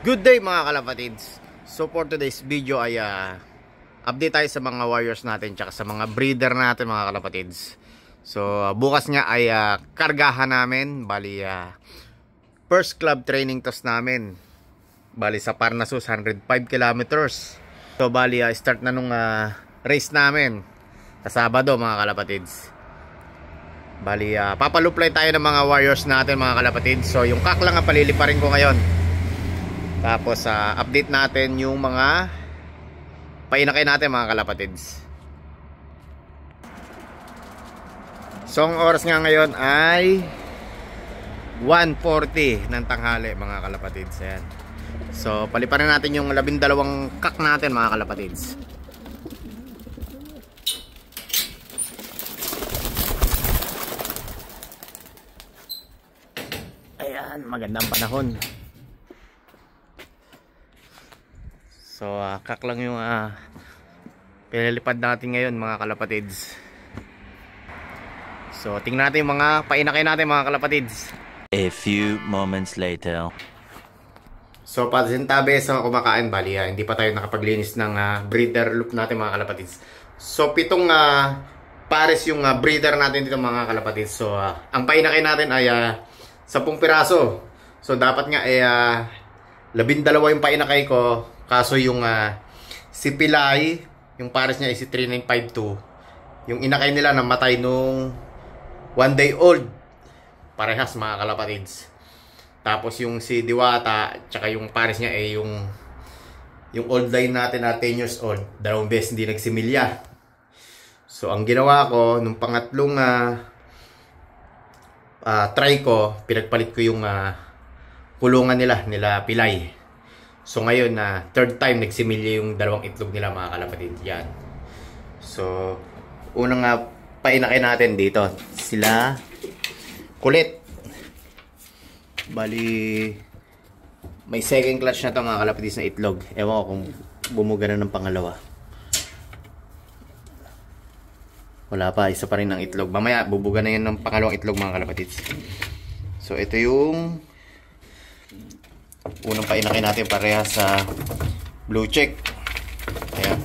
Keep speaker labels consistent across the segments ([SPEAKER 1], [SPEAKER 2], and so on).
[SPEAKER 1] Good day mga kalapatids. So for today's video ay update tayo sa mga warriors natin tsaka sa mga breeder natin mga kalapatids. So bukas nga ay kargahan namin. Bali first club training test namin. Bali sa Parnasus 105 kilometers. So bali start na nung race namin sa Sabado mga kalapatids. Bali papaluplay tayo ng mga warriors natin mga kalapatids. So yung kak lang ang paliliparin ko ngayon. Tapos update natin yung mga painakay natin mga kalapatids. So ang oras nga ngayon ay 1:40 ng tanghali mga kalapatids. Ayan. So paliparin natin yung 12 kak natin mga kalapatids. Ayan, magandang panahon. So kak lang yung pinalipad natin ngayon mga kalapatids. So tingnan natin yung mga painakay natin mga kalapatids.
[SPEAKER 2] A few moments later.
[SPEAKER 1] So pasintabi sa kumakain bali hindi pa tayo nakapaglinis ng breeder loop natin mga kalapatids. So 7 pares yung breeder natin dito mga kalapatids. So ang painakay natin ay 10 piraso. So dapat nga ay 12 yung painakay ko. Kaso yung si Pilay, yung pares niya ay si 3952. Yung inakay nila namatay nung 1 day old. Parehas mga kalapatids. Tapos yung si Diwata, tsaka yung pares niya ay yung old line natin na 10 years old. 2 beses hindi nagsimilya. So ang ginawa ko, nung pangatlong try ko, pinagpalit ko yung pulungan nila Pilay. So ngayon third time nagsimilya yung 2 itlog nila mga kalapatid. Yan. So unang painakay natin dito sila kulit. Bali may second clutch na to mga kalapatid na itlog. Ewan ko kung bumuga na ng pangalawa. Wala pa, isa pa rin ng itlog. Mamaya bubuga na yan ng pangalawang itlog mga kalapatid. So ito yung unang painakay natin parehas sa blue check. Ayan.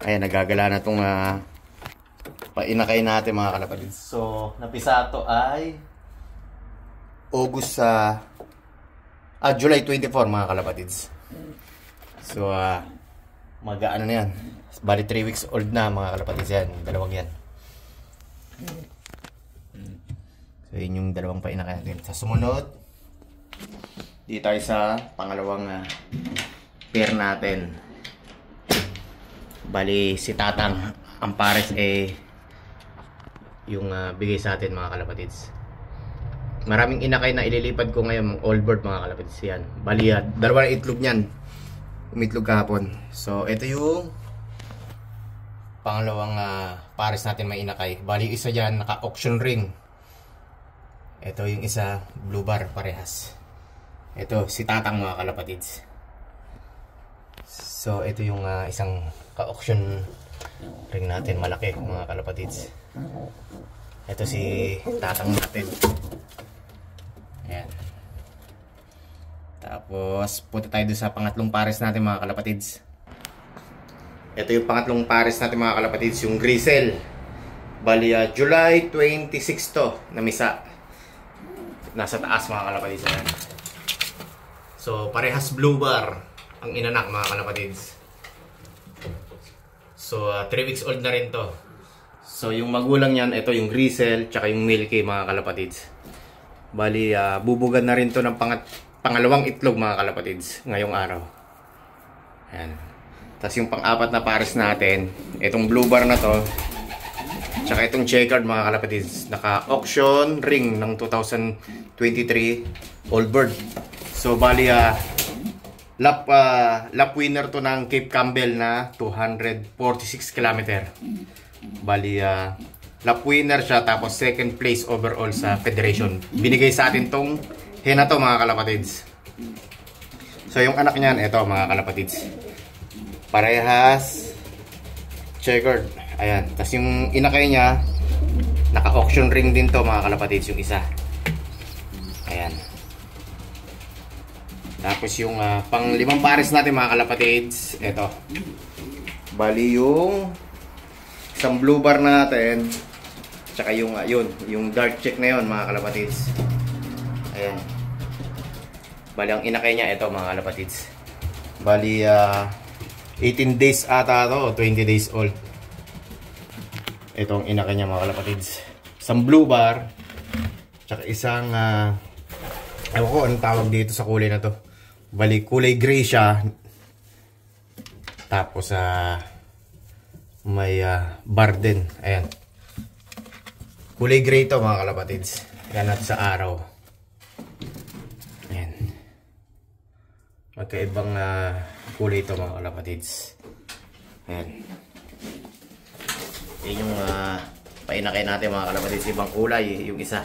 [SPEAKER 1] Ayan, nagagala na itong painakay natin mga kalapatids. So, napisa ito ay July 24 mga kalapatids. So, mag-ano na yan. Bali 3 weeks old na mga kalapatids yan. Dalawang yan. So, yun yung dalawang painakay natin. Sa sumunod, di tayo sa pangalawang pair natin. Bali si Tatang ang pares yung bigay sa atin mga kalapatids. Maraming inakay na ililipad ko ngayon mga old bird mga kalapatids yan. Bali 2 na itlog niyan. Umitlog kahapon. So ito yung pangalawang pares natin may inakay. Bali isa diyan naka auction ring. Ito yung isa blue bar parehas. Ito, si Tatang mga kalapatids. So, ito yung isang ka-auction ring natin. Malaki mga kalapatids. Ito si Tatang natin. Ayan. Tapos, punta tayo doon sa pangatlong pares natin mga kalapatids. Ito yung pangatlong pares natin mga kalapatids. Yung Grisel. Bali, July 26 to. Namisa. Nasa taas mga kalapatids. Ayan. So, parehas blue bar ang inanak mga kalapatids. So, 3 weeks old na rin to. So, yung magulang niyan, ito yung Grisel, tsaka yung Milky mga kalapatids. Bali, bubugan na rin to ng pangalawang itlog mga kalapatids ngayong araw. Ayan. Tapos yung pang-apat na pares natin, itong blue bar na to, tsaka itong checkered mga kalapatids. Naka-auction ring ng 2023 old bird. So bali lap winner to ng Cape Campbell na 246 km. Bali lap winner siya tapos second place overall sa federation. Binigay sa atin tong hena to mga kalapatids. So yung anak niyan ito mga kalapatids. Parehas checkered. Ayan. Tapos yung inakay niya naka-auction ring din to mga kalapatids yung isa. Ayan. Tapos yung pang 5 pares natin mga kalapatids, ito. Bali yung isang blue bar natin, tsaka yung yung dark check na yun mga kalapatids. Ayan. Bali ang inakay niya ito mga kalapatids. Bali 18 days ata to, 20 days old. Ito ang inakay niya mga kalapatids. Isang blue bar, tsaka isang ewan ko anong tawag dito sa kulay na to. Bali kulay gray siya. Tapos may bar din. Ayan. Kulay gray to mga kalapatids. Yan natin sa araw. Ayan. Magkaibang kulay to mga kalapatids. Ayan. Yan yung painakay natin mga kalapatids. Ibang kulay yung isa.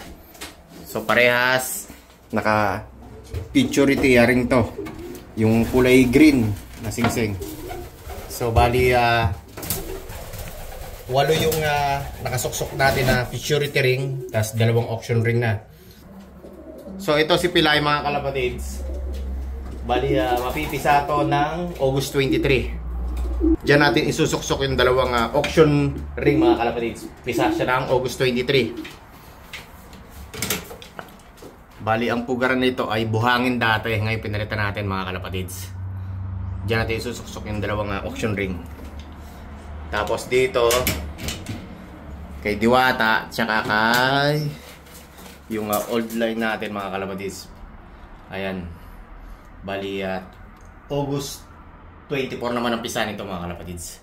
[SPEAKER 1] So parehas naka purity ring to. Yung kulay green na singsing. So bali 8 yung nakasuksok natin na purity ring, tas 2 auction ring na. So ito si Pilay mga kalapatids. Bali mapipisa to ng August 23. Diyan natin isusuksok yung 2 auction ring mga kalapatids. Pisa siya ng August 23. Bali, ang pugaran nito ay buhangin dati. Ngayon pinalitan natin mga kalapatids. Diyan natin isusuksok yung 2 auction ring. Tapos dito, kay Diwata, tsaka kay yung old line natin mga kalapatids. Ayan. Bali, August 24 naman ang pisa nito mga kalapatids.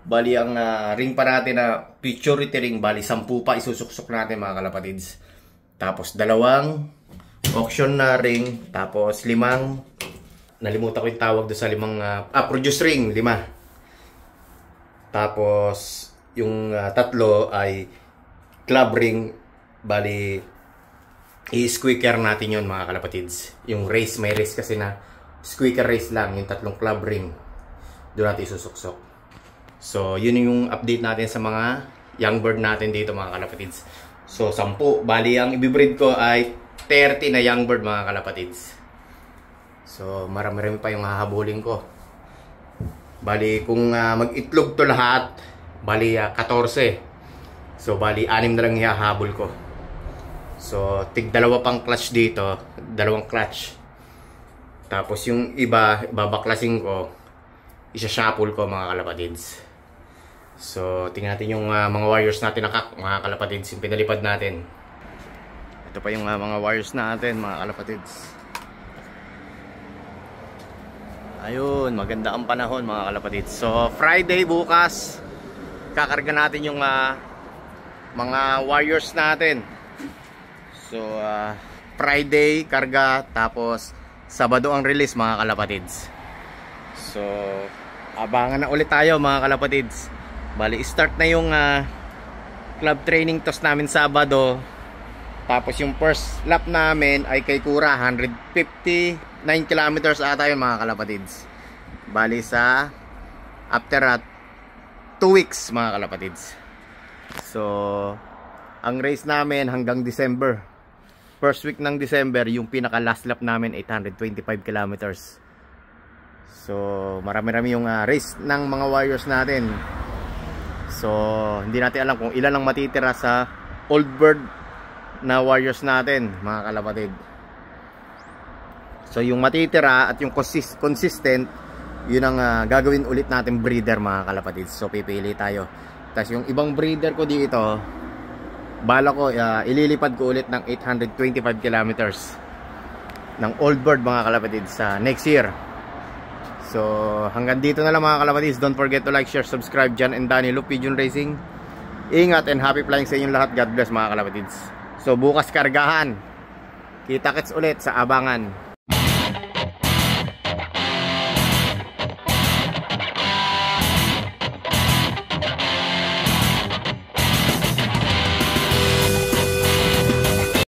[SPEAKER 1] Bali, ang ring pa natin na purity ring, bali 10 pa isusuksok natin mga kalapatids. Tapos 2 auction na ring. Tapos 5, nalimutan ko yung tawag doon sa 5 produce ring, 5. Tapos yung 3 ay club ring. Bali i-squeaker natin yun mga kalapatids. Yung race, may race kasi na squeaker race lang. Yung 3 club ring, doon natin isusuksok. So yun yung update natin sa mga young bird natin dito mga kalapatids. So 10, bali ang ibibreed ko ay 30 na young bird mga kalapatids. So marami-rami pa yung hahabulin ko. Bali kung mag-itlog to lahat, bali 14. So bali 6 na lang ihahabol ko. So tig 2 pang clutch dito, 2 clutch. Tapos yung iba babaklasin ko, isa-shuffle ko mga kalapatids. So tingnan natin yung mga wires natin na mga kalapatids, yung pinalipad natin. Ito pa yung mga wires natin mga kalapatids. Ayun, maganda ang panahon mga kalapatids. So Friday bukas, kakarga natin yung mga wires natin. So Friday karga, tapos Sabado ang release mga kalapatids. So abangan na ulit tayo mga kalapatids. Bali start na yung club training toss namin Sabado. Tapos yung first lap namin ay kay Kura, 159 kilometers ata yun mga kalapatids. Bali sa after 2 weeks mga kalapatids. So ang race namin hanggang December. First week ng December, yung pinaka last lap namin 825 kilometers. So marami-rami yung race ng mga warriors natin. So hindi natin alam kung ilan ang matitira sa old bird na warriors natin mga kalapatid. So yung matitira at yung consistent, yun ang gagawin ulit natin breeder mga kalapatid. So pipili tayo. Tapos yung ibang breeder ko dito, bala ko ililipad ko ulit ng 825 kilometers ng old bird mga kalapatid sa next year. So hanggang dito na lang mga kalapatids. Don't forget to like, share, subscribe. Jan and Danny Loop Pigeon Racing. Ingat and happy flying sa inyong lahat. God bless mga kalapatids. So bukas kargahan. Kita-kits ulit sa abangan.